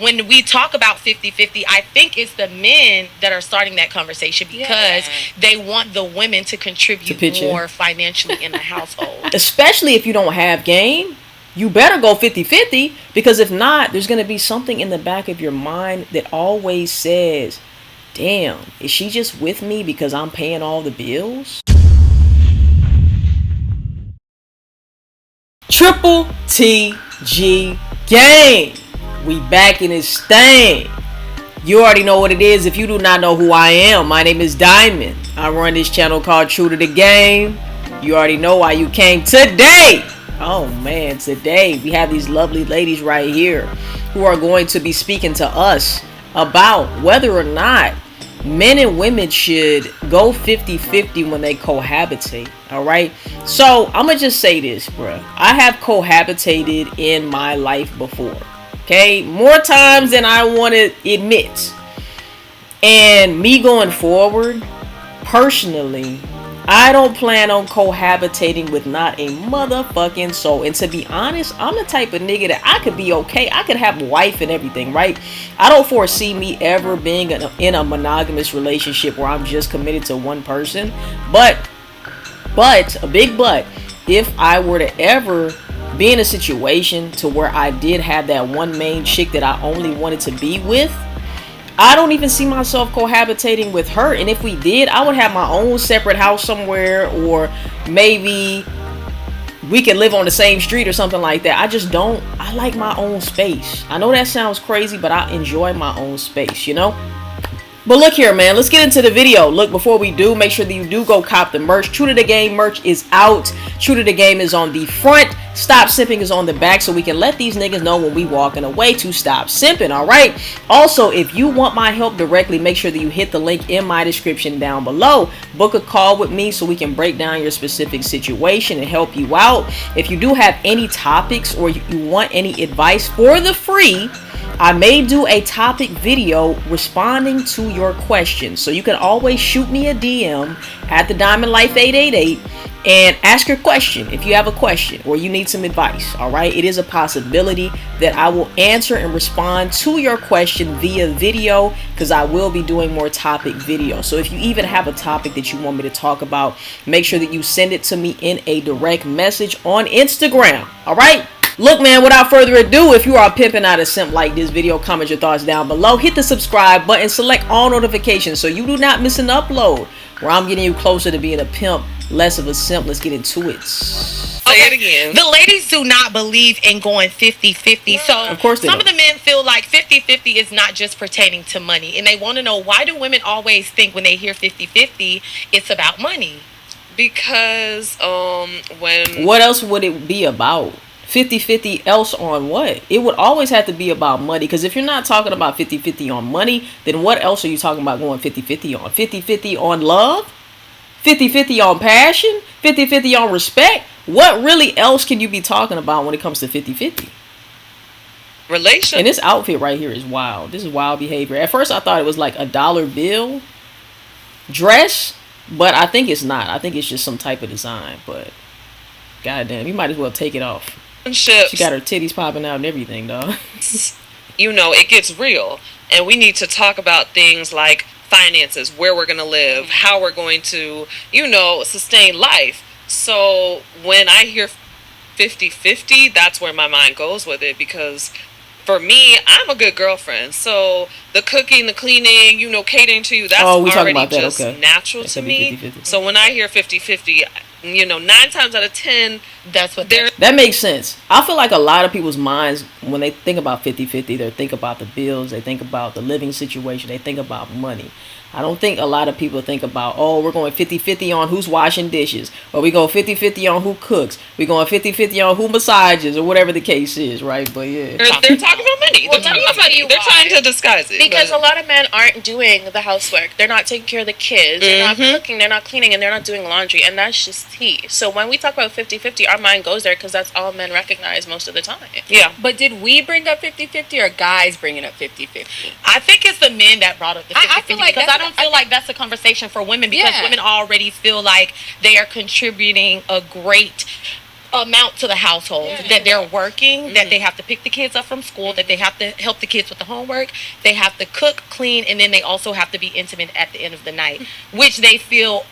when we talk about 50-50, I think it's the men that are starting that conversation because they want the women to contribute more financially in the household. Especially if you don't have game, you better go 50-50, because if not, there's going to be something in the back of your mind that always says, damn, is she just with me because I'm paying all the bills? Triple TG gang. We back in this thing. You already know what it is. If you do not know who I am, my name is Diamond. I run this channel called True to the Game. You already know why you came today. Oh man, today we have these lovely ladies right here who are going to be speaking to us about whether or not men and women should go 50-50 when they cohabitate. Alright, so I'm gonna just say this, bruh. I have cohabitated in my life before. Okay, more times than I want to admit. And me going forward, personally, I don't plan on cohabitating with not a motherfucking soul. And to be honest, I'm the type of nigga that I could be okay. I could have a wife and everything, right? I don't foresee me ever being in a monogamous relationship where I'm just committed to one person. But, a big but, if I were to ever be in a situation to where I did have that one main chick that I only wanted to be with, I don't even see myself cohabitating with her. And if we did, I would have my own separate house somewhere, or maybe we could live on the same street or something like that. I like my own space. I know that sounds crazy, but I enjoy my own space, you know? But look here, man, let's get into the video. Look, before we do, make sure that you do go cop the merch. True to the Game merch is out. True to the Game is on the front. Stop Simping is on the back, so we can let these niggas know when we walking away to stop simping, alright? Also, if you want my help directly, make sure that you hit the link in my description down below. Book a call with me so we can break down your specific situation and help you out. If you do have any topics or you want any advice for the free, I may do a topic video responding to your questions. So you can always shoot me a DM at the Diamond Life 888 and ask your question if you have a question or you need some advice. All right, it is a possibility that I will answer and respond to your question via video, because I will be doing more topic videos. So if you even have a topic that you want me to talk about, make sure that you send it to me in a direct message on Instagram. All right. Look, man, without further ado, if you are pimping out a simp like this video, comment your thoughts down below. Hit the subscribe button, select all notifications so you do not miss an upload where I'm getting you closer to being a pimp, less of a simp. Let's get into it. Say it again. The ladies do not believe in going 50-50. So of course some of the men feel like 50-50 is not just pertaining to money. And they want to know, why do women always think when they hear 50-50, it's about money? Because what else would it be about? 50-50 else on what? It would always have to be about money, because if you're not talking about 50-50 on money, then what else are you talking about going 50-50 on? 50-50 on love? 50-50 on passion? 50-50 on respect? What really else can you be talking about when it comes to 50-50? Relation. And this outfit right here is wild. This is wild behavior. At first I thought it was like a dollar bill dress, but I think it's not. I think it's just some type of design, but goddamn, you might as well take it off. She got her titties popping out and everything, dog. You know, it gets real. And we need to talk about things like finances, where we're going to live, how we're going to, you know, sustain life. So when I hear 50-50, that's where my mind goes with it, because for me, I'm a good girlfriend. So the cooking, the cleaning, you know, catering to you, that's already just natural to me. 50-50. So when I hear 50-50, you know, 9 times out of 10, that's what that makes sense. I feel like a lot of people's minds, when they think about 50-50, they think about the bills, they think about the living situation, they think about money. I don't think a lot of people think about, oh, we're going 50-50 on who's washing dishes, or we go 50-50 on who cooks, we're going 50-50 on who massages, or whatever the case is, right? But yeah, they're talking about money. Well, they're trying to disguise it, because a lot of men aren't doing the housework. They're not taking care of the kids. They're not cooking. They're not cleaning, and they're not doing laundry, and that's just tea. So when we talk about 50-50, our mind goes there because that's all men recognize most of the time. Yeah. But did we bring up 50-50 or guys bringing up 50-50? I think it's the men that brought up the 50-50, I feel like because I don't feel like that's a conversation for women, because women already feel like they are contributing a great amount to the household, Yeah. that they're working, that they have to pick the kids up from school, that they have to help the kids with the homework, they have to cook, clean, and then they also have to be intimate at the end of the night, which they feel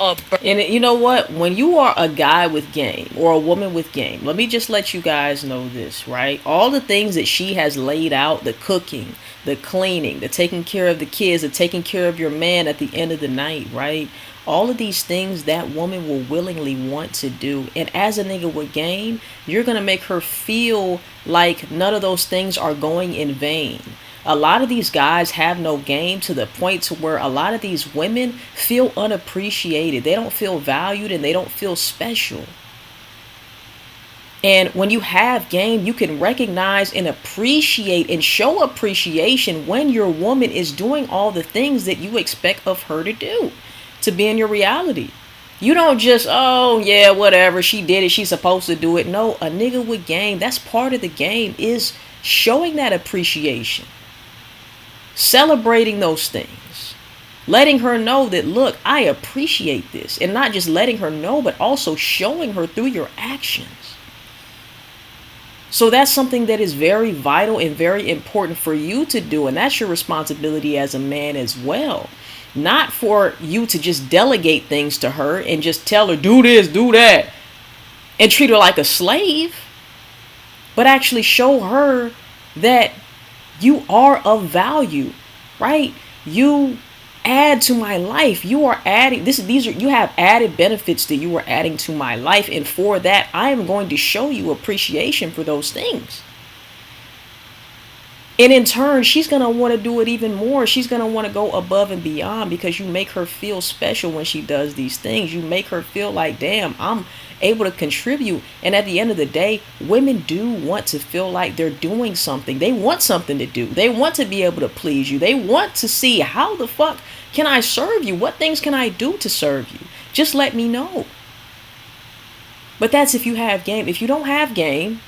And you know what? When you are a guy with game or a woman with game, let me just let you guys know this, right? All the things that she has laid out, the cooking, the cleaning, the taking care of the kids, the taking care of your man at the end of the night, right? All of these things that woman will willingly want to do. And as a nigga with game, you're going to make her feel like none of those things are going in vain. A lot of these guys have no game to the point to where a lot of these women feel unappreciated. They don't feel valued and they don't feel special. And when you have game, you can recognize and appreciate and show appreciation when your woman is doing all the things that you expect of her to do, to be in your reality. You don't just, oh yeah, whatever, she did it, she's supposed to do it. No, a nigga with game, that's part of the game, is showing that appreciation. Celebrating those things. Letting her know that, look, I appreciate this. And not just letting her know, but also showing her through your actions. So that's something that is very vital and very important for you to do. And that's your responsibility as a man as well. Not for you to just delegate things to her and just tell her, do this, do that, and treat her like a slave. But actually show her that you are of value, right? You add to my life. You are adding you have added benefits that you are adding to my life, and for that I am going to show you appreciation for those things. And in turn, she's going to want to do it even more. She's going to want to go above and beyond because you make her feel special when she does these things. You make her feel like, damn, I'm able to contribute. And at the end of the day, women do want to feel like they're doing something. They want something to do. They want to be able to please you. They want to see, how the fuck can I serve you? What things can I do to serve you? Just let me know. But that's if you have game. If you don't have game,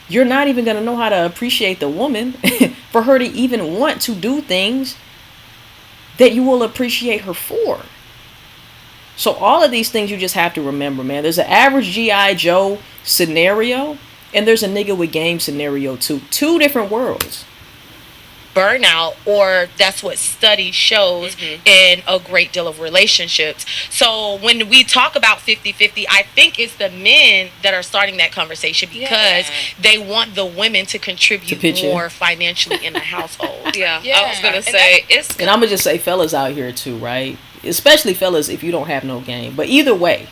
you're not even going to know how to appreciate the woman for her to even want to do things that you will appreciate her for. So all of these things you just have to remember, man. There's an average G.I. Joe scenario and there's a nigga with game scenario too. Two different worlds. Burnout, or that's what study shows in a great deal of relationships. So when we talk about 50-50, I think it's the men that are starting that conversation because they want the women to contribute more financially in the household. I was gonna say and I'm gonna just say fellas out here too, right? Especially fellas if you don't have no game. But either way,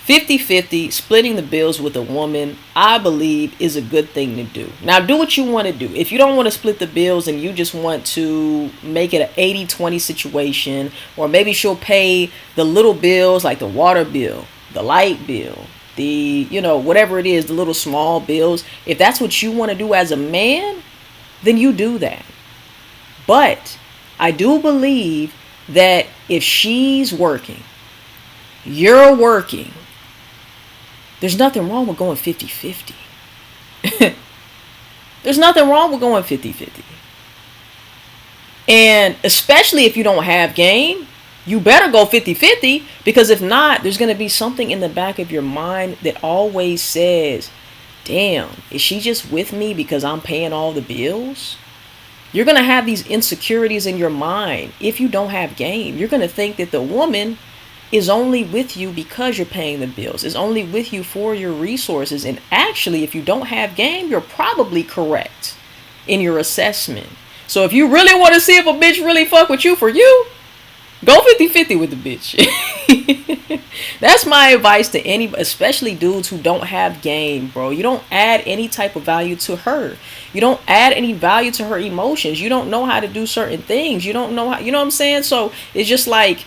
50-50, splitting the bills with a woman, I believe is a good thing to do. Now, do what you want to do. If you don't want to split the bills and you just want to make it an 80-20 situation, or maybe she'll pay the little bills like the water bill, the light bill, the, whatever it is, the little small bills. If that's what you want to do as a man, then you do that. But I do believe that if she's working, you're working, there's nothing wrong with going 50-50. There's nothing wrong with going 50-50. And especially if you don't have game, you better go 50-50, because if not, there's going to be something in the back of your mind that always says, damn, is she just with me because I'm paying all the bills? You're going to have these insecurities in your mind if you don't have game. You're going to think that the woman is only with you because you're paying the bills, is only with you for your resources. And actually, if you don't have game, you're probably correct in your assessment. So if you really want to see if a bitch really fuck with you for you, go 50-50 with the bitch. That's my advice to anybody, especially dudes who don't have game, bro. You don't add any type of value to her. You don't add any value to her emotions. You don't know how to do certain things. You don't know how, you know what I'm saying? So it's just like,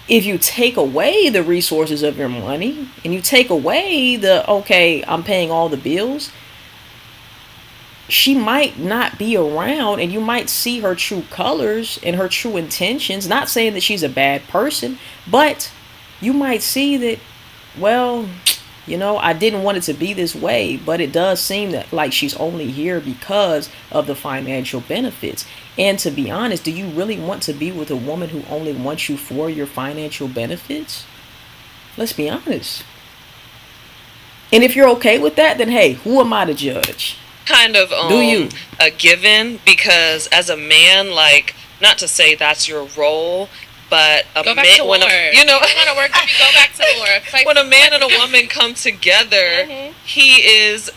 if you take away the resources of your money and you take away the, okay, I'm paying all the bills, she might not be around and you might see her true colors and her true intentions. Not saying that she's a bad person, but you might see that, well, I didn't want it to be this way, but it does seem that like she's only here because of the financial benefits. And to be honest, do you really want to be with a woman who only wants you for your financial benefits? Let's be honest. And if you're okay with that, then hey, who am I to judge? Kind of Do you? a given, because as a man, like, not to say that's your role, but Go back to war. you know, You want to work with me? Go back to war. Fight when a man and a woman come together, he is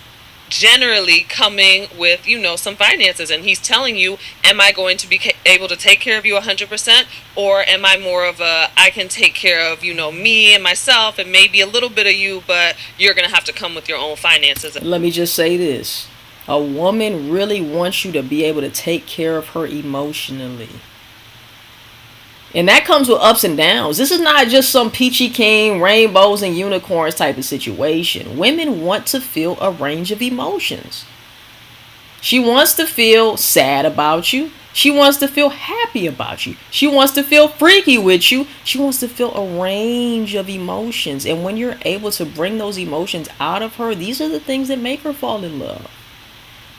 generally coming with, you know, some finances, and he's telling you, am I going to be able to take care of you 100%, or am I more of a, I can take care of, you know, me and myself and maybe a little bit of you, but you're gonna have to come with your own finances. Let me just say this. A woman really wants you to be able to take care of her emotionally. And that comes with ups and downs. This is not just some peachy keen, rainbows and unicorns type of situation. Women want to feel a range of emotions. She wants to feel sad about you. She wants to feel happy about you. She wants to feel freaky with you. She wants to feel a range of emotions. And when you're able to bring those emotions out of her, these are the things that make her fall in love.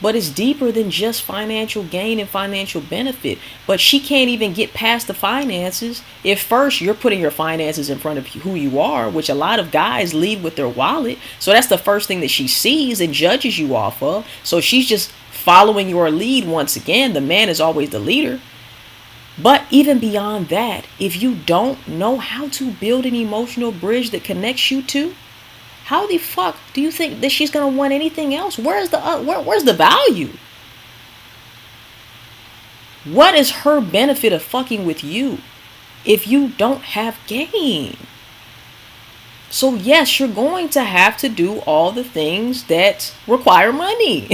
But it's deeper than just financial gain and financial benefit. But she can't even get past the finances if first you're putting your finances in front of who you are, which a lot of guys lead with their wallet. So that's the first thing that she sees and judges you off of. So she's just following your lead once again. The man is always the leader. But even beyond that, if you don't know how to build an emotional bridge that connects you two, how the fuck do you think that she's gonna want anything else? Where's the value? What is her benefit of fucking with you if you don't have game? So yes, you're going to have to do all the things that require money.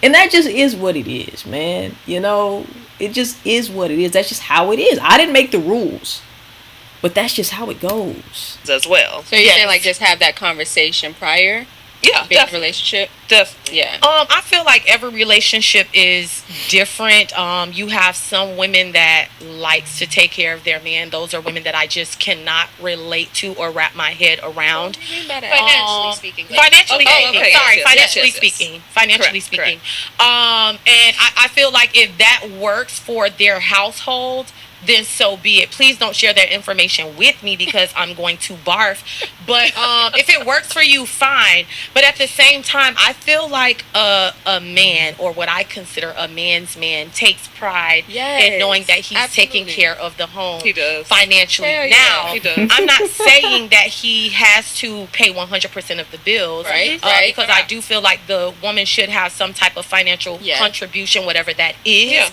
And that just is what it is, man. You know, it just is what it is. That's just how it is. I didn't make the rules. But that's just how it goes. As well. So you're saying like just have that conversation prior? Yeah, big relationship. Definitely. Yeah. I feel like every relationship is different. You have some women that likes to take care of their man. Those are women that I just cannot relate to or wrap my head around. Financially speaking. Financially speaking. okay. Sorry, Yes, financially yes, yes. speaking. Financially Correct, speaking. And I feel like if that works for their household, then so be it. Please don't share that information with me because I'm going to barf. But if it works for you, fine. But at the same time, I feel like a man, or what I consider a man's man, takes pride in knowing that he's taking care of the home He does. financially. Hell yeah. Now, He does. I'm not saying that he has to pay 100% of the bills, Right, because I do feel like the woman should have some type of financial contribution, whatever that is. Yeah.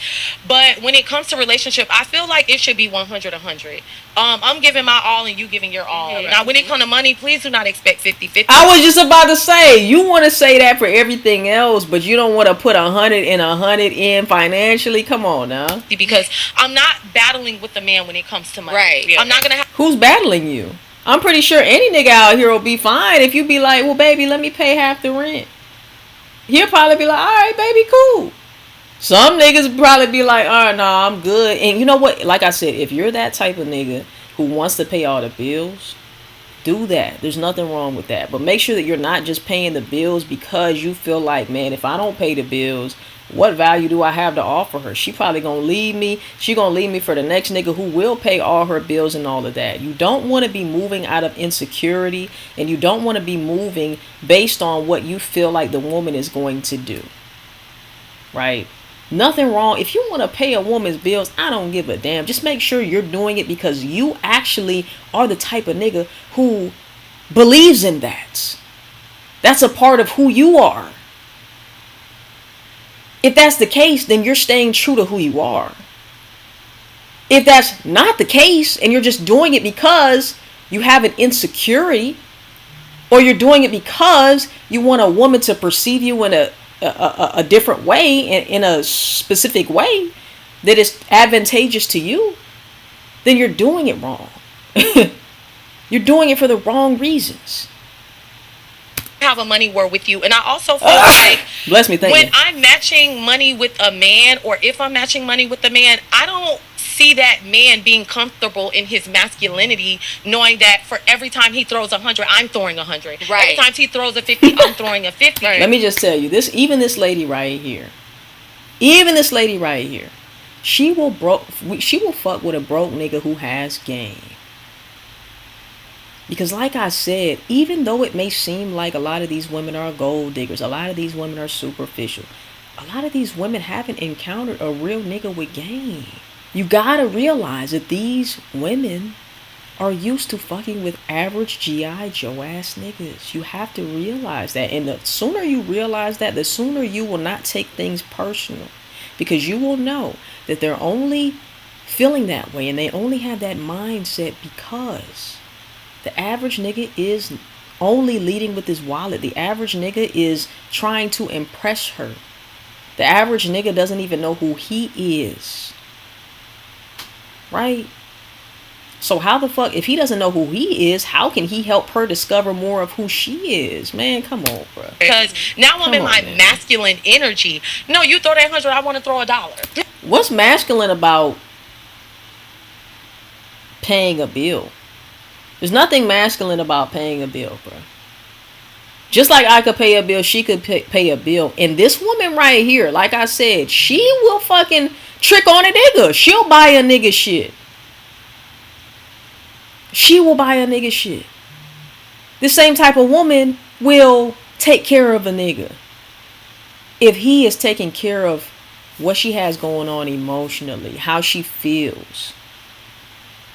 But when it comes to relationship, I feel like it should be 100-100. I'm giving my all and you giving your all. Now, when it comes to money, please do not expect 50-50. I was just about to say, you want to say that for everything else, but you don't want to put 100 and 100 in financially. Come on now. Because I'm not battling with the man when it comes to money. Right. I'm not gonna have. Who's battling you? I'm pretty sure any nigga out here will be fine if you be like, well, baby, let me pay half the rent. He'll probably be like, all right, baby, cool. Some niggas probably be like, all right, no, I'm good. And you know what? Like I said, if you're that type of nigga who wants to pay all the bills, do that. There's nothing wrong with that. But make sure that you're not just paying the bills because you feel like, man, if I don't pay the bills, what value do I have to offer her? She probably gonna leave me. She gonna leave me for the next nigga who will pay all her bills and all of that. You don't want to be moving out of insecurity, and you don't want to be moving based on what you feel like the woman is going to do. Right? Nothing wrong. If you want to pay a woman's bills, I don't give a damn. Just make sure you're doing it because you actually are the type of nigga who believes in that. That's a part of who you are. If that's the case, then you're staying true to who you are. If that's not the case and you're just doing it because you have an insecurity, or you're doing it because you want a woman to perceive you in a different way, in a specific way that is advantageous to you, then you're doing it wrong. You're doing it for the wrong reasons. Have a money war with you, and I also feel like bless me, thank when you. I'm matching money with a man, or if I'm matching money with a man, I don't see that man being comfortable in his masculinity, knowing that for every time he throws 100, I'm throwing 100. Right. Every time he throws a 50, I'm throwing a 50. Let me just tell you this. Even this lady right here, she will fuck with a broke nigga who has game. Because like I said, even though it may seem like a lot of these women are gold diggers, a lot of these women are superficial, a lot of these women haven't encountered a real nigga with game. You gotta realize that these women are used to fucking with average G.I. Joe ass niggas. You have to realize that. And the sooner you realize that, the sooner you will not take things personal. Because you will know that they're only feeling that way and they only have that mindset because the average nigga is only leading with his wallet. The average nigga is trying to impress her. The average nigga doesn't even know who he is. Right? So how the fuck, if he doesn't know who he is, how can he help her discover more of who she is? Man, come on, bro. Because now I'm in my masculine energy. No, you throw that 100, I want to throw $1. What's masculine about paying a bill? There's nothing masculine about paying a bill, bro. Just like I could pay a bill, she could pay a bill. And this woman right here, like I said, she will fucking trick on a nigga. She'll buy a nigga shit. She will buy a nigga shit. The same type of woman will take care of a nigga if he is taking care of what she has going on emotionally, how she feels.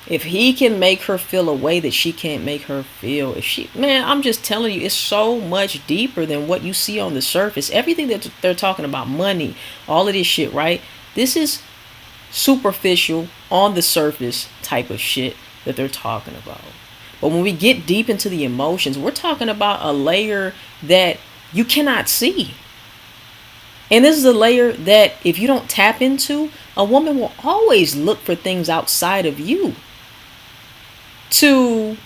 If he can make her feel a way that she can't make her feel. If she, man, I'm just telling you, it's so much deeper than what you see on the surface. Everything that they're talking about, money, all of this shit, right? This is superficial, on the surface type of shit that they're talking about. But when we get deep into the emotions, we're talking about a layer that you cannot see. And this is a layer that if you don't tap into, a woman will always look for things outside of you to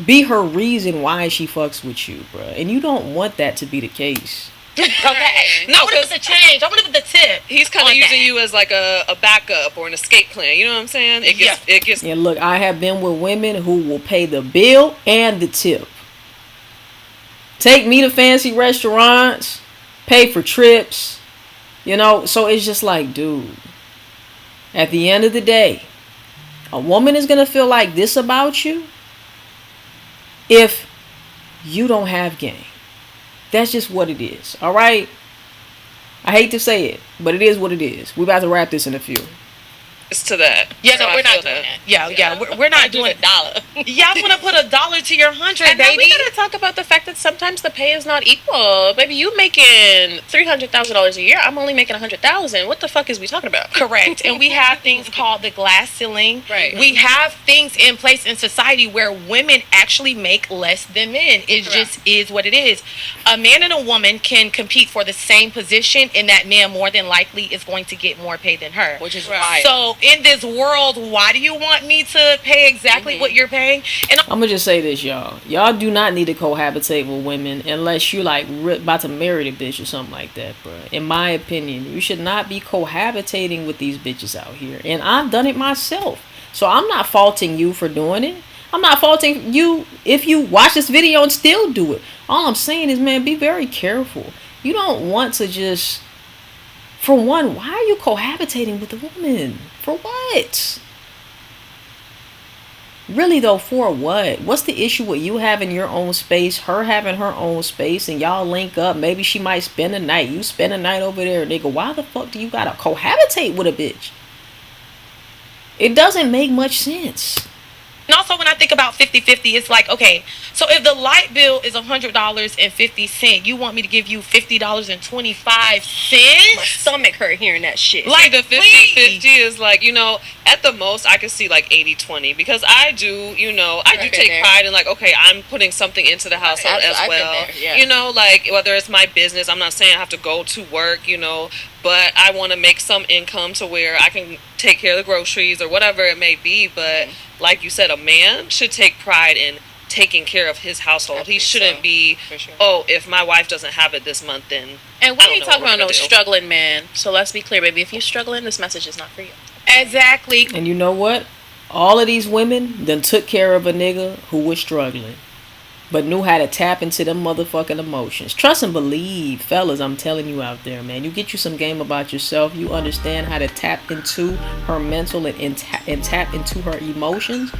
be her reason why she fucks with you, bro. And you don't want that to be the case. Okay. No, I want to put the change. I want to put the tip. He's kind of using you as like a backup or an escape plan. You know what I'm saying? It gets. Yeah, look, I have been with women who will pay the bill and the tip. Take me to fancy restaurants, pay for trips, you know. So it's just like, dude, at the end of the day, a woman is going to feel like this about you if you don't have game. That's just what it is. All right. I hate to say it, but it is what it is. We're about to wrap this in a few. It's to that. Yeah, so no, we're not doing that. Yeah. We're not doing $1. Yeah, I want to put $1 to your 100, and baby. We gotta talk about the fact that sometimes the pay is not equal. Baby, you making $300,000 a year. I'm only making $100,000. What the fuck is we talking about? Correct. And we have things called the glass ceiling. Right. We have things in place in society where women actually make less than men. It just is what it is. A man and a woman can compete for the same position, and that man more than likely is going to get more pay than her. Which is right. So in this world, why do you want me to pay exactly what you're paying? And I'm gonna just say this, y'all do not need to cohabitate with women unless you like about to marry the bitch or something like that, bro. In my opinion, you should not be cohabitating with these bitches out here, and I've done it myself, so I'm not faulting you for doing it. I'm not faulting you if you watch this video and still do it. All I'm saying is, man, be very careful. You don't want to just, for one, why are you cohabitating with a woman? For what? Really though, for what? What's the issue with you having your own space, her having her own space, and y'all link up? Maybe she might spend a night. You spend a night over there, nigga. Why the fuck do you gotta cohabitate with a bitch? It doesn't make much sense. And also, when I think about 50-50, it's like, okay, so if the light bill is $100.50, you want me to give you $50.25? My stomach hurt hearing that shit. Like the 50-50 is like, you know, at the most I could see like 80-20 because I do take pride in like, okay, I'm putting something into the household as well. You know, like whether it's my business, I'm not saying I have to go to work, you know, but I want to make some income to where I can take care of the groceries or whatever it may be. But like you said, a man should take pride in taking care of his household. He shouldn't be, oh, if my wife doesn't have it this month, then and we ain't talking about no struggling man. So let's be clear, baby. If you're struggling, this message is not for you. Exactly. And you know what? All of these women then took care of a nigga who was struggling, but knew how to tap into them motherfucking emotions. Trust and believe, fellas, I'm telling you out there, man. You get you some game about yourself. You understand how to tap into her mental and tap into her emotions.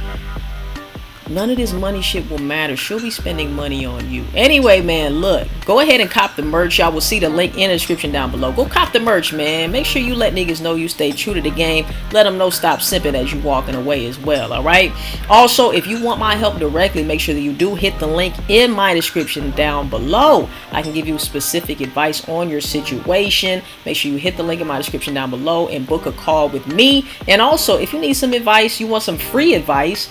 none of this money shit will matter. She'll be spending money on you. Anyway, man, look, go ahead and cop the merch. Y'all will see the link in the description down below. Go cop the merch, man. Make sure you let niggas know you stay true to the game. Let them know stop simping as you walking away as well, all right? Also, if you want my help directly, make sure that you do hit the link in my description down below. I can give you specific advice on your situation. Make sure you hit the link in my description down below and book a call with me. And also, if you need some advice, you want some free advice,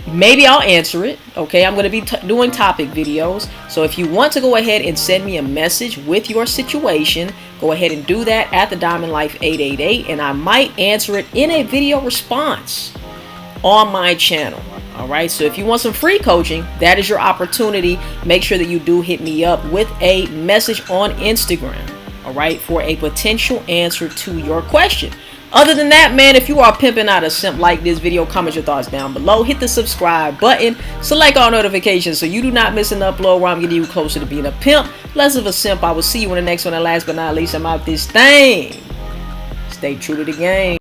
maybe I'll answer it. Okay, I'm going to be doing topic videos. So if you want to go ahead and send me a message with your situation, go ahead and do that at the Diamond Life 888, and I might answer it in a video response on my channel. All right, so if you want some free coaching, that is your opportunity. Make sure that you do hit me up with a message on Instagram, all right, for a potential answer to your question. Other than that, man, if you are pimping out a simp, like this video, comment your thoughts down below, hit the subscribe button, select all notifications so you do not miss an upload where I'm getting you closer to being a pimp, less of a simp. I will see you in the next one, and last but not least, I'm out this thing. Stay true to the game.